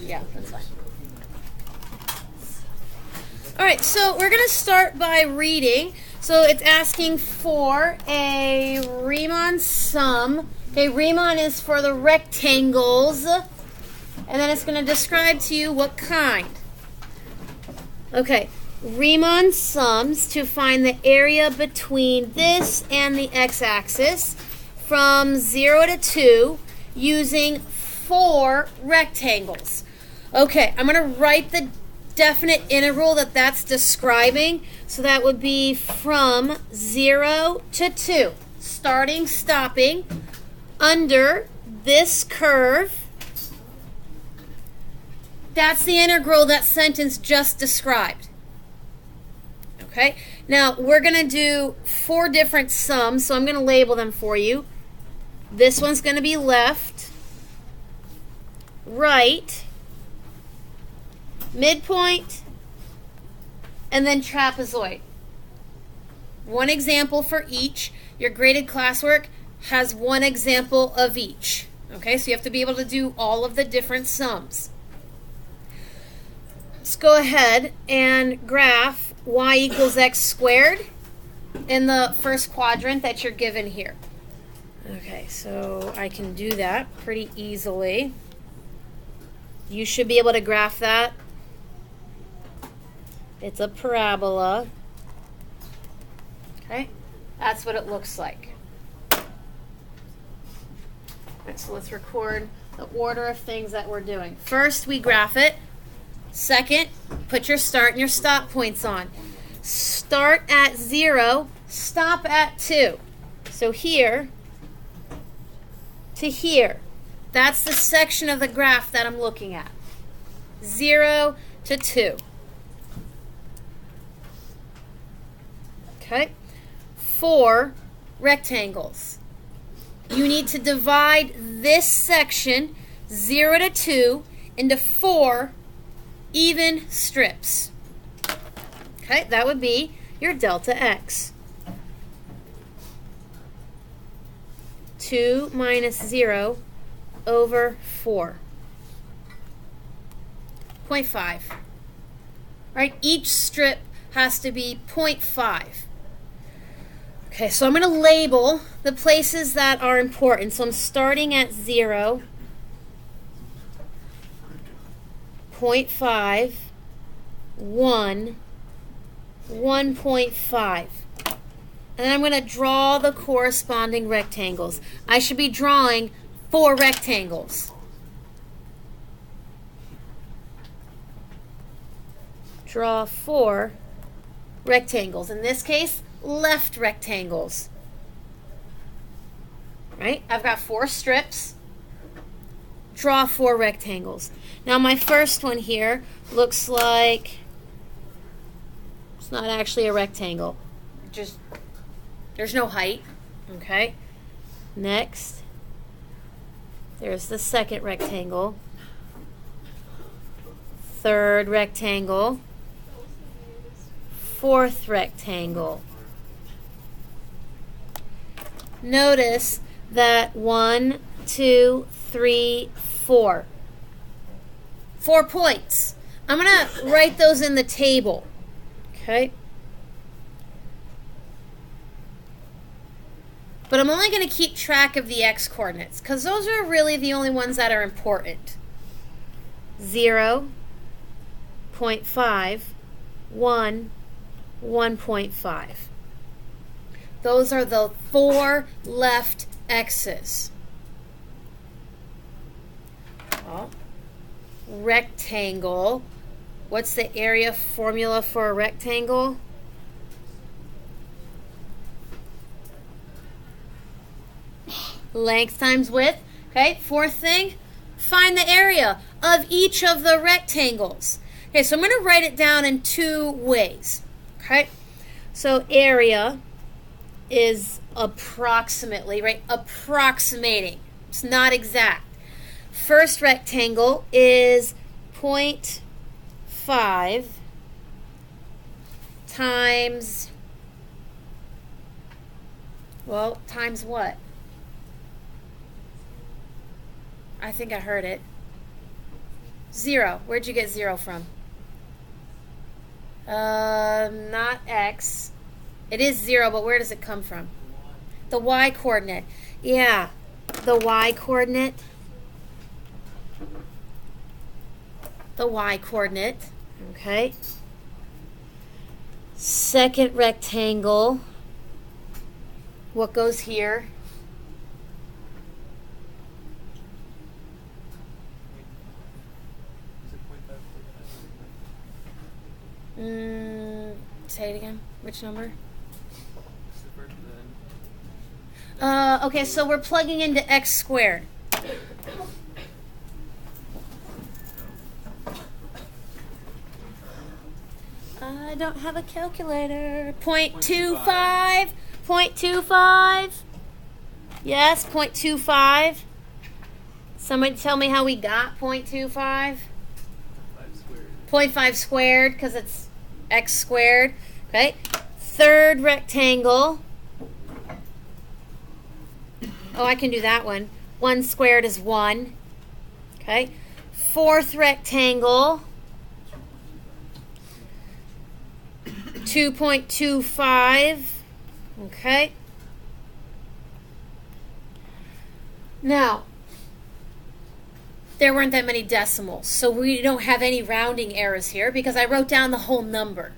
Yeah, that's fine. All right, so we're going to start by reading. So it's asking for a Riemann sum. Okay, Riemann is for the rectangles. And then it's going to describe to you what kind. Okay, Riemann sums to find the area between this and the x-axis from 0 to 2 using 4 rectangles. Okay, I'm going to write the definite integral that's describing. So that would be from 0 to 2, starting, stopping, under this curve. That's the integral that sentence just described. Okay, now we're going to do 4 different sums, so I'm going to label them for you. This one's going to be left, right, midpoint, and then trapezoid. One example for each. Your graded classwork has one example of each. Okay, so you have to be able to do all of the different sums. Let's go ahead and graph y equals x squared in the first quadrant that you're given here. Okay, so I can do that pretty easily. You should be able to graph that. It's a parabola. Okay, that's what it looks like. All right, so let's record the order of things that we're doing. First, we graph it. Second, put your start and your stop points on. Start at 0, stop at 2. So here to here. That's the section of the graph that I'm looking at. 0 to 2. Okay, 4 rectangles. You need to divide this section, 0 to 2, into 4 even strips. Okay, that would be your delta x. 2 minus 0 over 4. 0.5. Right, each strip has to be 0.5. Okay, so I'm going to label the places that are important. So I'm starting at 0, 0.5, 1, 1.5. And then I'm going to draw the corresponding rectangles. I should be drawing 4 rectangles. Draw 4 rectangles. In this case, left rectangles. Right? I've got 4 strips. Draw 4 rectangles. Now my first one here looks like it's not actually a rectangle. Just there's no height. Okay. Next, there's the second rectangle. Third rectangle. Fourth rectangle. Notice that 1, 2, 3, 4. 4 points. I'm going to write those in the table. Okay. But I'm only going to keep track of the x coordinates because those are really the only ones that are important. 0, 0.5, 1, 1.5. Those are the 4 left x's. Well, rectangle. What's the area formula for a rectangle? Length times width. Okay, fourth thing, find the area of each of the rectangles. Okay, so I'm going to write it down in 2 ways. Okay, so area is approximately, right? Approximating. It's not exact. First rectangle is 0.5 times, well, times what? I think I heard it. 0. Where'd you get 0 from? Not x. It is 0, but where does it come from? The y coordinate. Yeah, the y coordinate. The y coordinate. Okay. Second rectangle. What goes here? Say it again. Which number? Okay, so we're plugging into x squared. I don't have a calculator. 0.25. 0.25. Yes, 0.25. Somebody tell me how we got 0.25. 0.5 squared because it's x squared. Okay. Third rectangle. Oh, I can do that one. 1 squared is 1. Okay. Fourth rectangle. 2.25. Okay. Now, there weren't that many decimals, so we don't have any rounding errors here because I wrote down the whole number.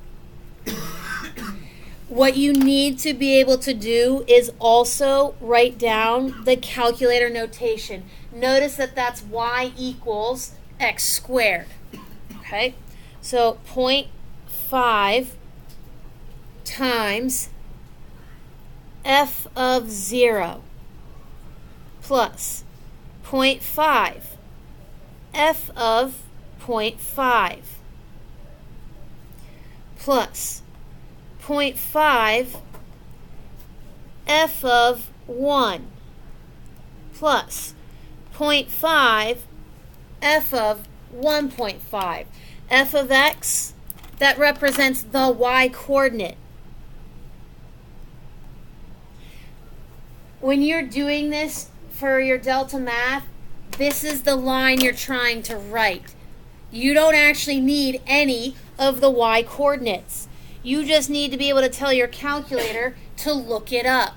What you need to be able to do is also write down the calculator notation. Notice that that's y equals x squared. Okay? So 0.5 times f of 0 plus 0.5 f of 0.5 plus 0.5 f of 1 plus 0.5 f of 1.5. F of x, that represents the y coordinate. When you're doing this for your delta math, this is the line you're trying to write. You don't actually need any of the y coordinates. You just need to be able to tell your calculator to look it up.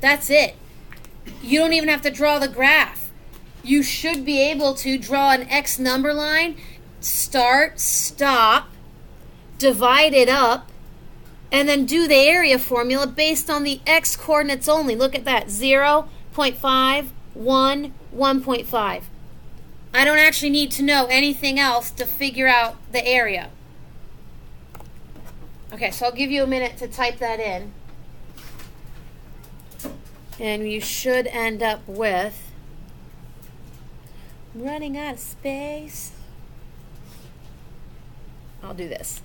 That's it. You don't even have to draw the graph. You should be able to draw an x number line, start, stop, divide it up, and then do the area formula based on the x coordinates only. Look at that. 0, 0.5, 1, 1.5. I don't actually need to know anything else to figure out the area. Okay, so I'll give you a minute to type that in. And you should end up with, I'm running out of space. I'll do this.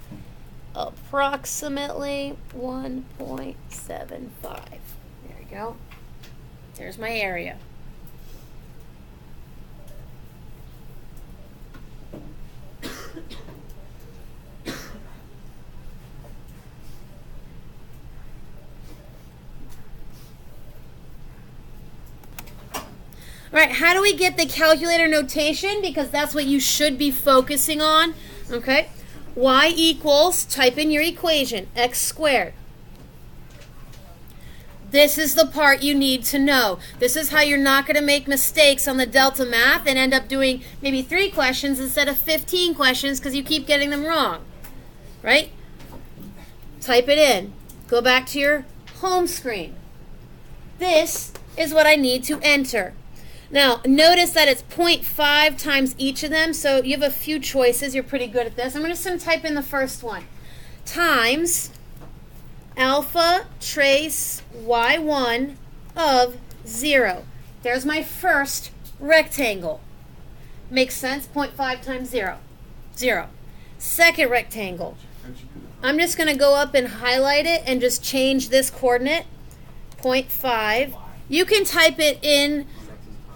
Approximately 1.75. There we go. There's my area. All right, how do we get the calculator notation? Because that's what you should be focusing on. Okay, y equals, type in your equation, x squared. This is the part you need to know. This is how you're not going to make mistakes on the delta math and end up doing maybe 3 questions instead of 15 questions because you keep getting them wrong. Right? Type it in. Go back to your home screen. This is what I need to enter. Now, notice that it's 0.5 times each of them, so you have a few choices. You're pretty good at this. I'm just going to type in the first one. Times alpha trace y1 of 0. There's my first rectangle. Makes sense? 0.5 times 0. 0. Second rectangle. I'm just going to go up and highlight it and just change this coordinate. 0.5. You can type it in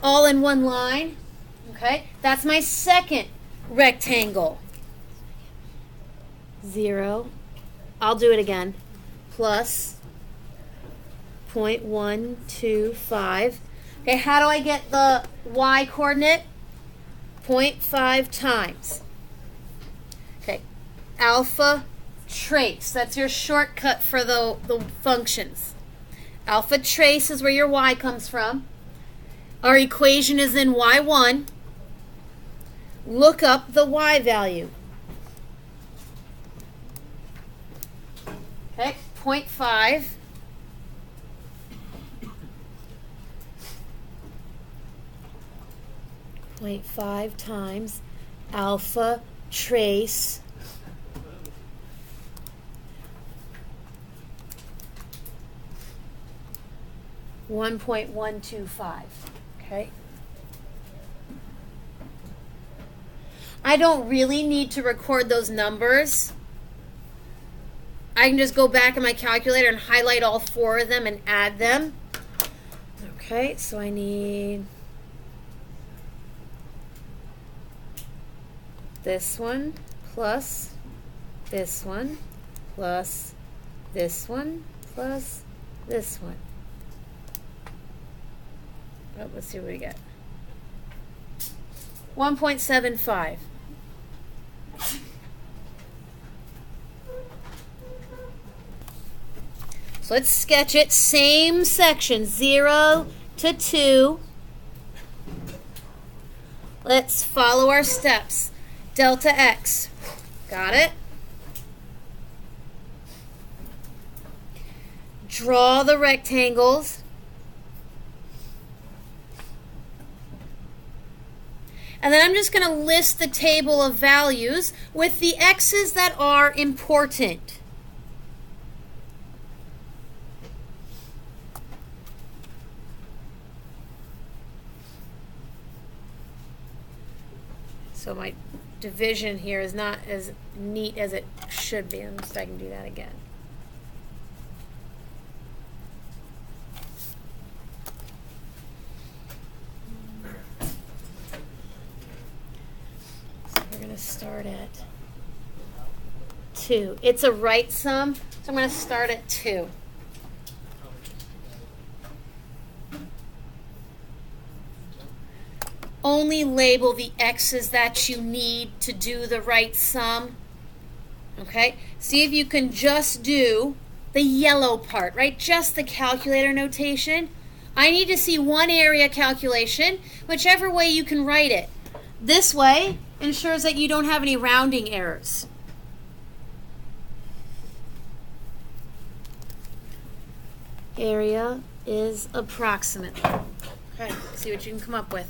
all in one line. Okay, that's my second rectangle. 0. I'll do it again. Plus 0.125. Okay, how do I get the y coordinate? 0.5 times. Okay, alpha trace. That's your shortcut for the functions. Alpha trace is where your y comes from. Our equation is in y1. Look up the y value. Okay, 0.5. 0.5 times alpha trace 1.125. Okay. I don't really need to record those numbers. I can just go back in my calculator and highlight all 4 of them and add them. Okay, so I need this one plus this one plus this one plus this one. Oh, let's see what we get. 1.75. So let's sketch it. Same section, 0 to 2. Let's follow our steps. Delta x. Got it? Draw the rectangles. And then I'm just going to list the table of values with the x's that are important. So my division here is not as neat as it should be. I'm just I can do that again. So we're going to start at 2. It's a right sum, so I'm going to start at 2. Only label the x's that you need to do the right sum. Okay? See if you can just do the yellow part, right? Just the calculator notation. I need to see one area calculation, whichever way you can write it. This way ensures that you don't have any rounding errors. Area is approximately. Okay, see what you can come up with.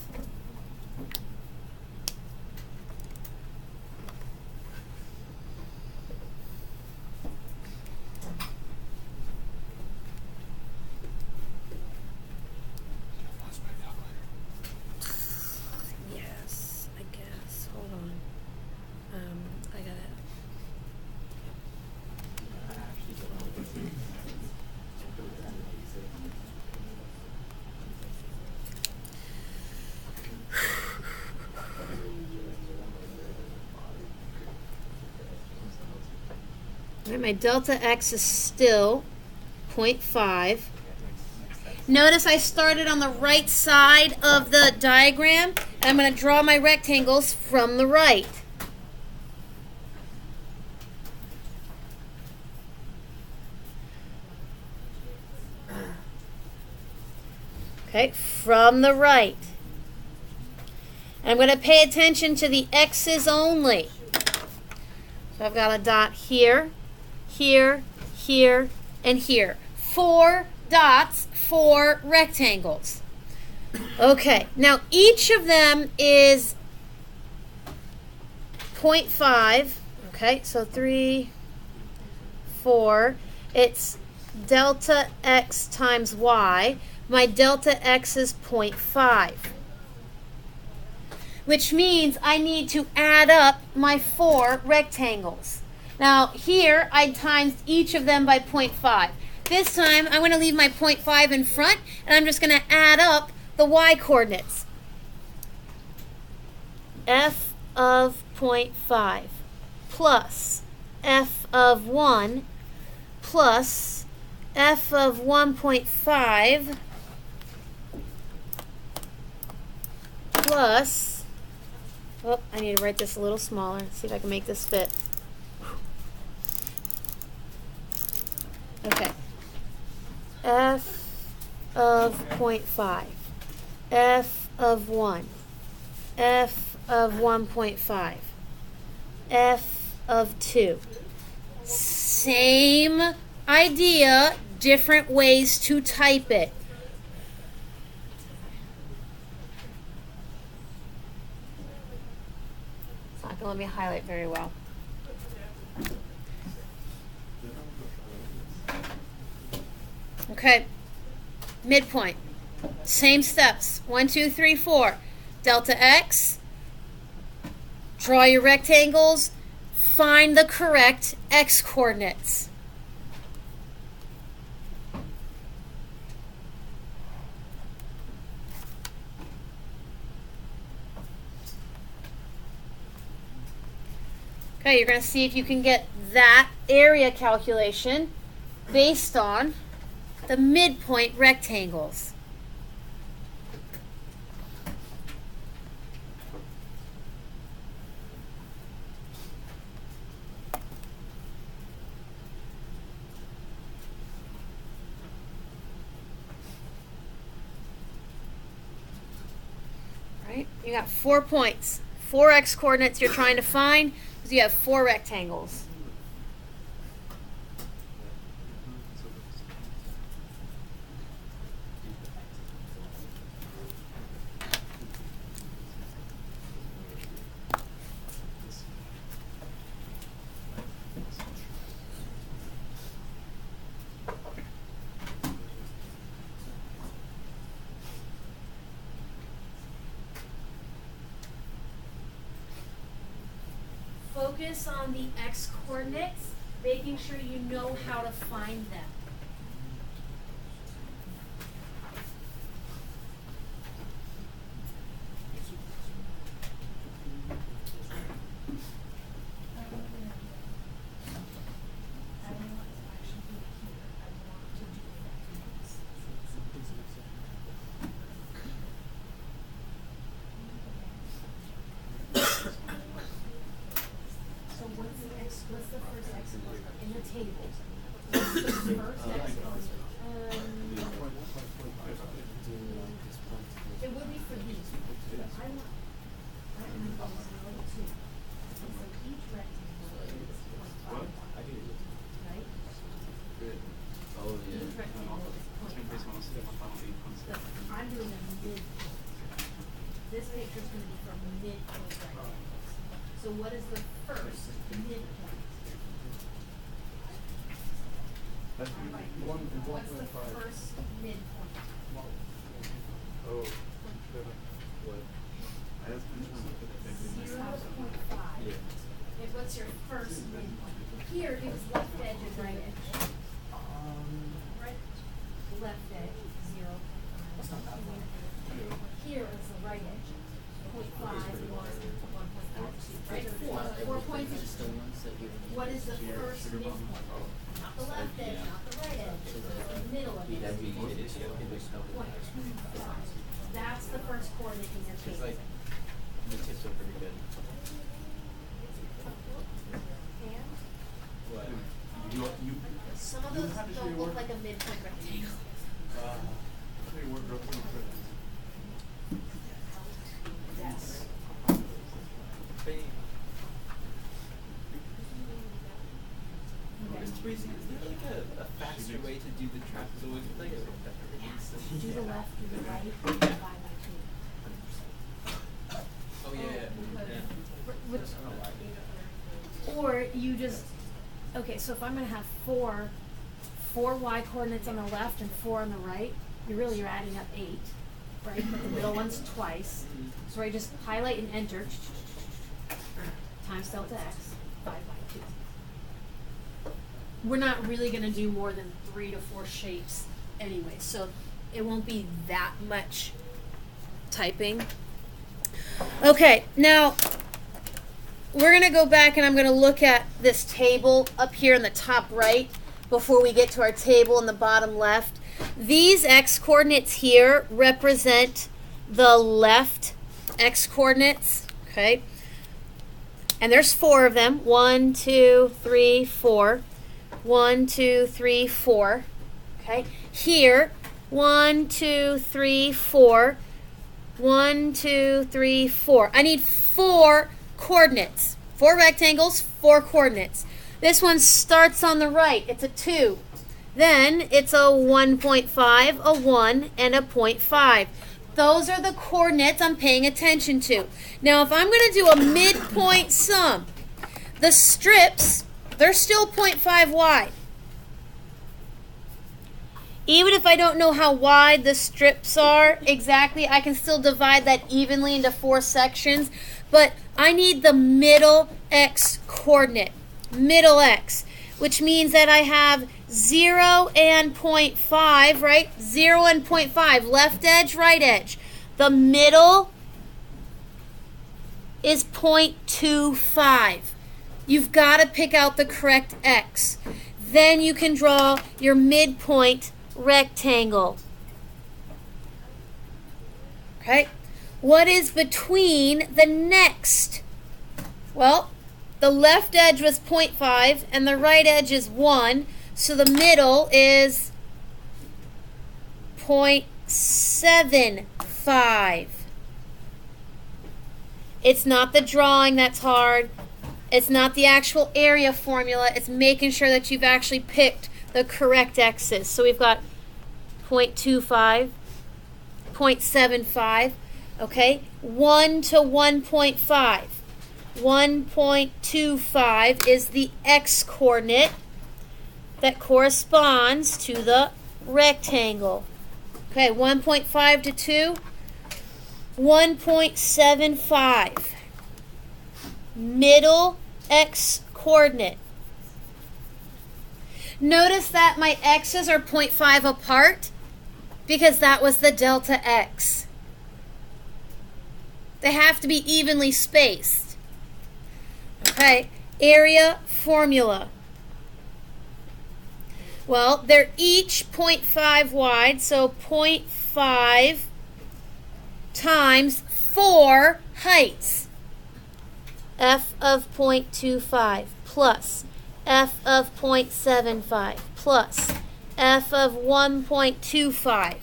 Yes, I guess. Hold on. I got it. Right, my delta x is still 0.5. Notice I started on the right side of the diagram, and I'm going to draw my rectangles from the right. Okay, from the right. And I'm going to pay attention to the x's only. So I've got a dot here, here, here, and here. 4 dots, 4 rectangles. Okay, now each of them is 0.5. Okay, so 3, 4. It's delta x times y. My delta x is 0.5. Which means I need to add up my 4 rectangles. Now here I times each of them by 0.5. This time I'm going to leave my 0.5 in front, and I'm just going to add up the y coordinates. F of 0.5 plus f of 1 plus f of 1.5 plus Oh, I need to write this a little smaller. See if I can make this fit. Okay. F of 0.5. F of 1. F of 1.5. F of 2. Same idea, different ways to type it. It's not going to let me highlight very well. Okay, midpoint. Same steps. 1, 2, 3, 4. Delta x. Draw your rectangles. Find the correct x coordinates. Okay, you're going to see if you can get that area calculation based on the midpoint rectangles. Right? You got 4 points. 4 x coordinates you're trying to find because you have 4 rectangles. Focus on the x coordinates, making sure you know how to find them. What's the first x coordinate in the table? What's the first x coordinate? It would be for these. I want 0, 2. So each rectangle is 0.5, right? Oh, yeah. Each rectangle is 0.5. I'm doing a midpoint. This picture is going to be from midpoint rectangles. So what is the first midpoint? What's the first midpoint? Oh, what? 0.5. Yeah. And what's your first midpoint? Here it was left edge and right edge. Right, left edge, 0. Here is the right edge. 0.5, 1, 1.5, 2. Right? 4 points each. What is the first midpoint? Not the left edge, not the right edge. The middle of it. 0.25. That's the first coordinate in your It's table. like the tips are pretty good. What? Some of those don't look like a midpoint rectangle. Yes. Mr. Breezy, is there like a faster way to do the trapezoid? Like Do the left, do the right, divide by 2. Oh yeah. Or you just, okay, so if I'm going to have four y coordinates on the left and 4 on the right, you're adding up 8, right? But the middle one's twice. So I just highlight and enter, times delta x, divide by 2. We're not really going to do more than 3 to 4 shapes anyway, so it won't be that much typing. Okay, now we're going to go back and I'm going to look at this table up here in the top right before we get to our table in the bottom left. These x coordinates here represent the left x coordinates. Okay? And there's 4 of them. 1, 2, 3, 4. 1, 2, 3, 4. Okay? Here, 1, 2, 3, 4. 1, 2, 3, 4. I need 4 coordinates. 4 rectangles, 4 coordinates. This one starts on the right. It's a 2. Then it's a 1.5, a 1, and a 0.5. Those are the coordinates I'm paying attention to. Now, if I'm going to do a midpoint sum, the strips, they're still 0.5 wide. Even if I don't know how wide the strips are exactly, I can still divide that evenly into 4 sections. But I need the middle x coordinate, middle x, which means that I have 0 and 0.5, right? 0 and 0.5, left edge, right edge. The middle is 0.25. You've got to pick out the correct x. Then you can draw your midpoint rectangle. Okay? What is between the next? Well, the left edge was 0.5 and the right edge is 1, so the middle is 0.75. It's not the drawing that's hard. It's not the actual area formula. It's making sure that you've actually picked the correct x's. So we've got 0.25, 0.75, okay? 1 to 1.5. 1.25 is the x coordinate that corresponds to the rectangle. Okay, 1.5 to 2, 1.75. Middle x coordinate. Notice that my x's are 0.5 apart because that was the delta x. They have to be evenly spaced. Okay, area formula. Well, they're each 0.5 wide, so 0.5 times 4 heights. F of 0.25 plus f of 0.75 plus f of 1.25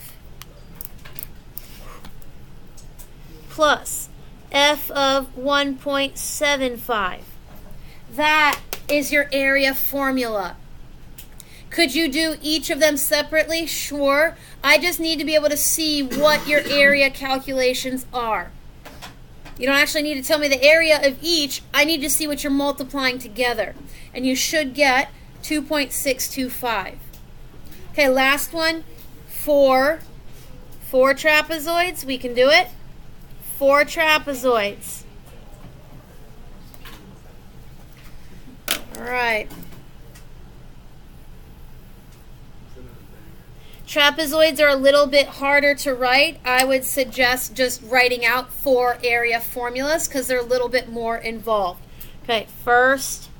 plus f of 1.75. That is your area formula. Could you do each of them separately? Sure. I just need to be able to see what your area calculations are. You don't actually need to tell me the area of each. I need to see what you're multiplying together. And you should get 2.625. Okay, last one. 4 trapezoids. We can do it. 4 trapezoids. All right. Trapezoids are a little bit harder to write. I would suggest just writing out 4 area formulas because they're a little bit more involved. Okay, first,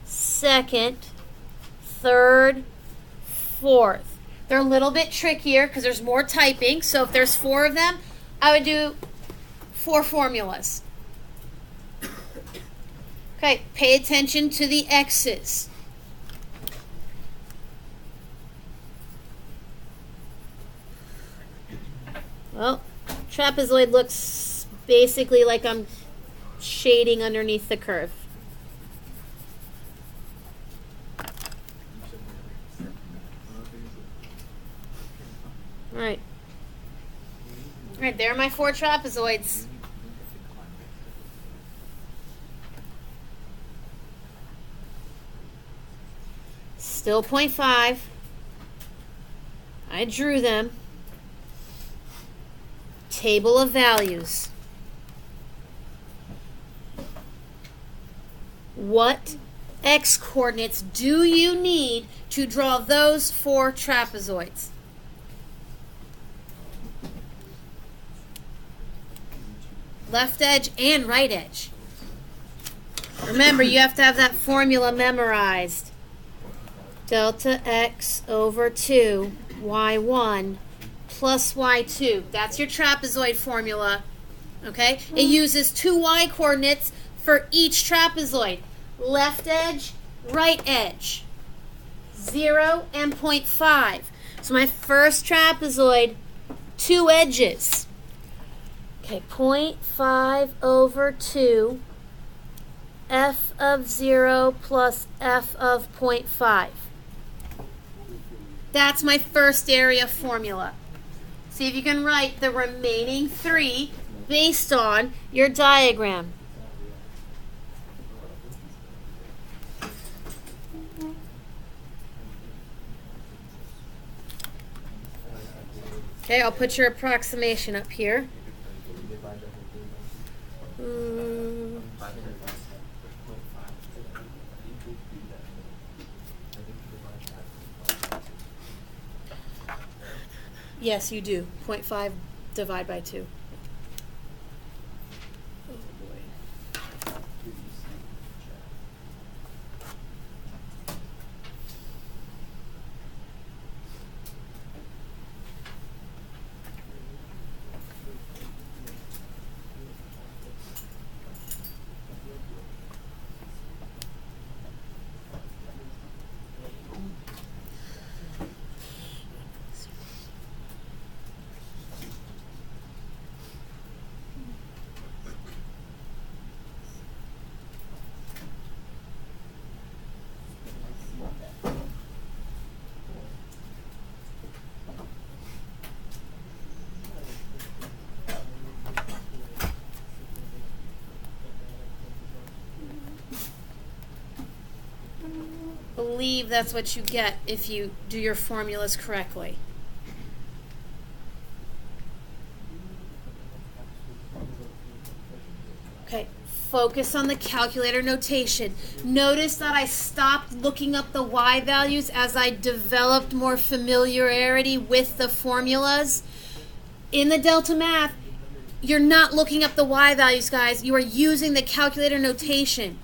second, third, fourth. They're a little bit trickier because there's more typing. So if there's 4 of them, I would do 4 formulas. Okay, pay attention to the x's. Well, trapezoid looks basically like I'm shading underneath the curve. All right. All right, there are my 4 trapezoids. Still 0.5. I drew them. Table of values. What x coordinates do you need to draw those 4 trapezoids? Left edge and right edge. Remember, you have to have that formula memorized. Delta x over 2, y1 plus y2. That's your trapezoid formula. Okay? It uses 2 y coordinates for each trapezoid. Left edge, right edge. 0 and 0.5. So my first trapezoid, 2 edges. Okay, 0.5 over 2, f of 0 plus f of 0.5. That's my first area formula. See if you can write the remaining 3 based on your diagram. Okay, I'll put your approximation up here. Yes, you do. 0.5 divide by 2. Believe that's what you get if you do your formulas correctly. Okay, focus on the calculator notation. Notice that I stopped looking up the y values as I developed more familiarity with the formulas. In the Delta Math, you're not looking up the y values, guys. You are using the calculator notation.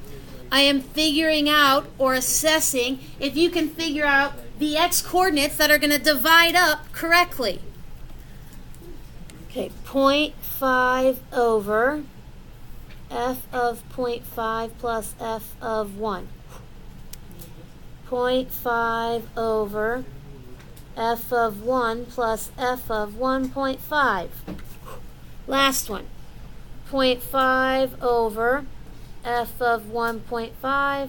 I am figuring out or assessing if you can figure out the x coordinates that are going to divide up correctly. Okay, 0.5 over f of 0.5 plus f of 1. 0.5 over f of 1 plus f of 1.5. Last one. 0.5 over f of 1.5,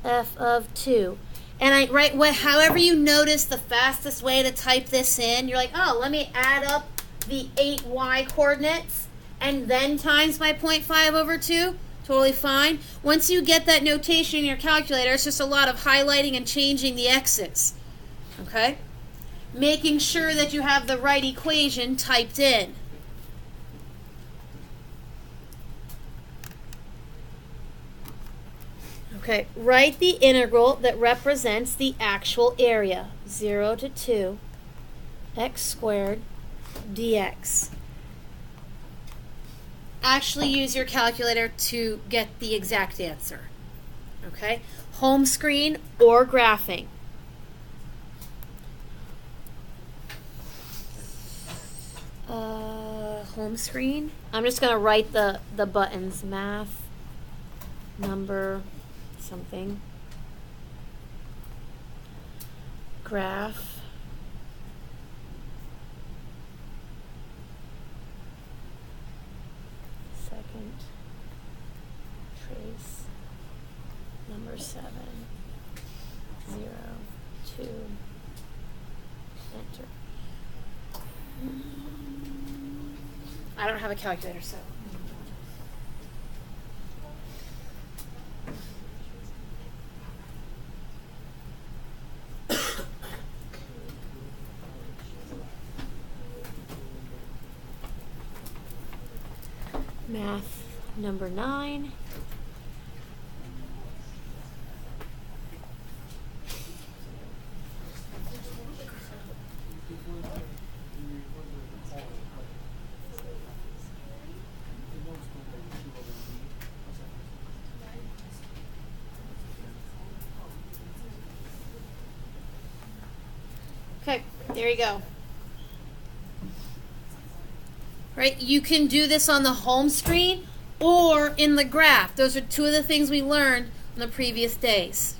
f of 2. And I write however you notice the fastest way to type this in. You're like, oh, let me add up the 8y coordinates and then times by 0.5 over 2. Totally fine. Once you get that notation in your calculator, it's just a lot of highlighting and changing the x's. Okay? Making sure that you have the right equation typed in. Okay, write the integral that represents the actual area, 0 to 2, x squared dx. Actually use your calculator to get the exact answer. Okay, home screen or graphing. Home screen. I'm just going to write the buttons, math, number, something, graph, second, trace, number 7, 0, 2, enter. I don't have a calculator, so. Math number 9. Okay, there you go. right? You can do this on the home screen or in the graph. Those are two of the things we learned on the previous days.